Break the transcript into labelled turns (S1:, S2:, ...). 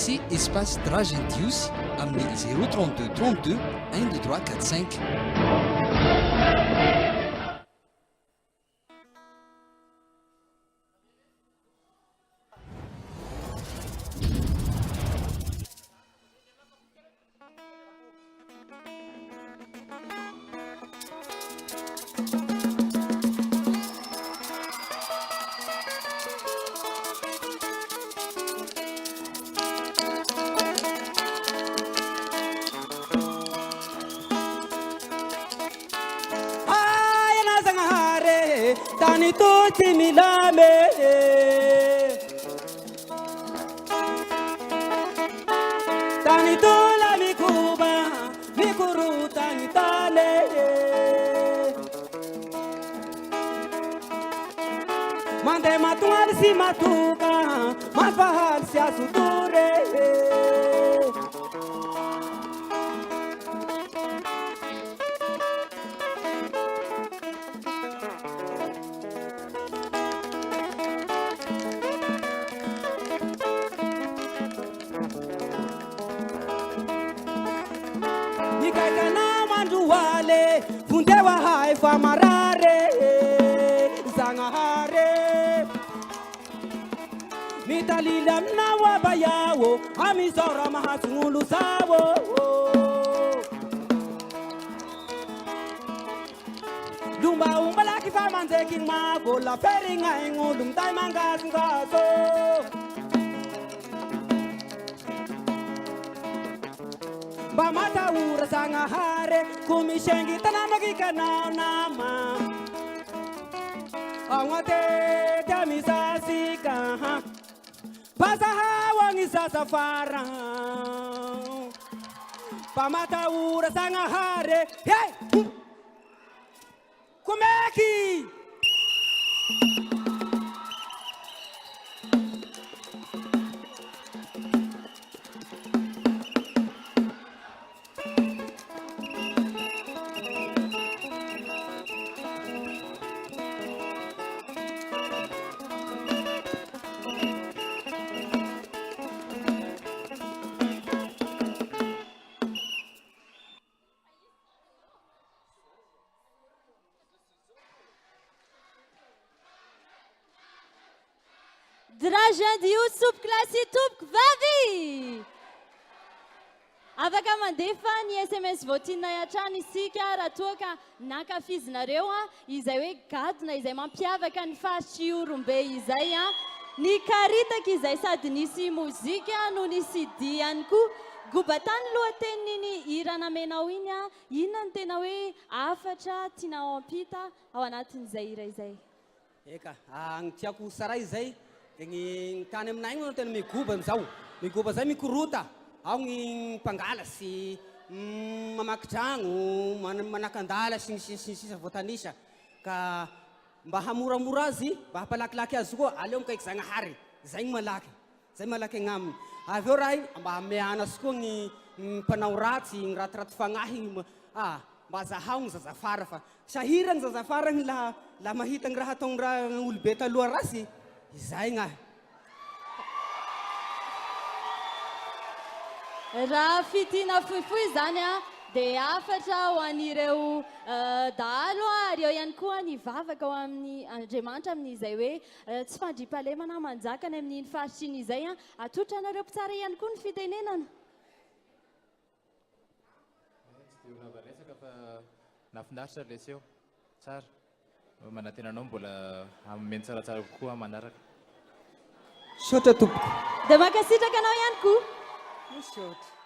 S1: ici espace Dragentius amin'ny 032 32 1 2 3 4 5.
S2: Tani tuti milame Tani tula mikuba Mikuru tani tale Mande matual si matuka Mafahal si asuture Fundewa hai famarare Zangahare Nitalila mnawa bayawo Amizora mahatungulu sawo Lumba umbalaki famanze king mago La feringa ingo lumtai mangas ngaso Bamata ura sangahare kumishengi tanamagi kanama Awate jamisa sika Pasaha wangisa safara Bamata ura sangahare Hey! Kumeki!
S3: Dragentius subclasse topoko vavy afaka mandefa ny SMS votinay hatrany isika raha toa ka nankafizinareo izay hoe gadona izay mampiavaka ny faritry Orombe izay ny karitaka izay sady nisy mozika no nisy dia ihany koa gobatany lohateniny iranamenao iny inona ny tena hoe afatra tianao ampita ao anatin'izay hira izay
S2: Eka agny tiako saray izay Ny tany aminay no tena migoba amizao migoba zay mikorota ao ny mpangalatsy mamaky tragno manakandala sy sisa voatanisa ka mba hamoramora azy mba hampalakilaky azy koa aleo mikaiky Zagnahary zay malaky agnaminy aveo raha mba ameanazy koa ny mpanao ratsy ny ratiraty fagnahy mba zahao ny zazafara fa sahira ny zazafara la mahita ny raha ataony raha olobe taloha rasy izay nga
S3: raha fitina foifoy zany dia afatra ho an'ireo dahalo ary eo ihany koa ny vavaka ao amin'ny Andriamanitra amin'izay hoe tsy fandriampahalemana manjaka ny amin'iny faritriny izay atolotra anareo mpitsara ihany koa ny fitenenana
S4: tsy dia navalesaka fa nafinaritra leseo tsara manatenanao mbola ameny tsaratsara kokoa manaraka
S2: sotra tompoko
S3: dia mankasitraka anao ihany koa
S2: sotra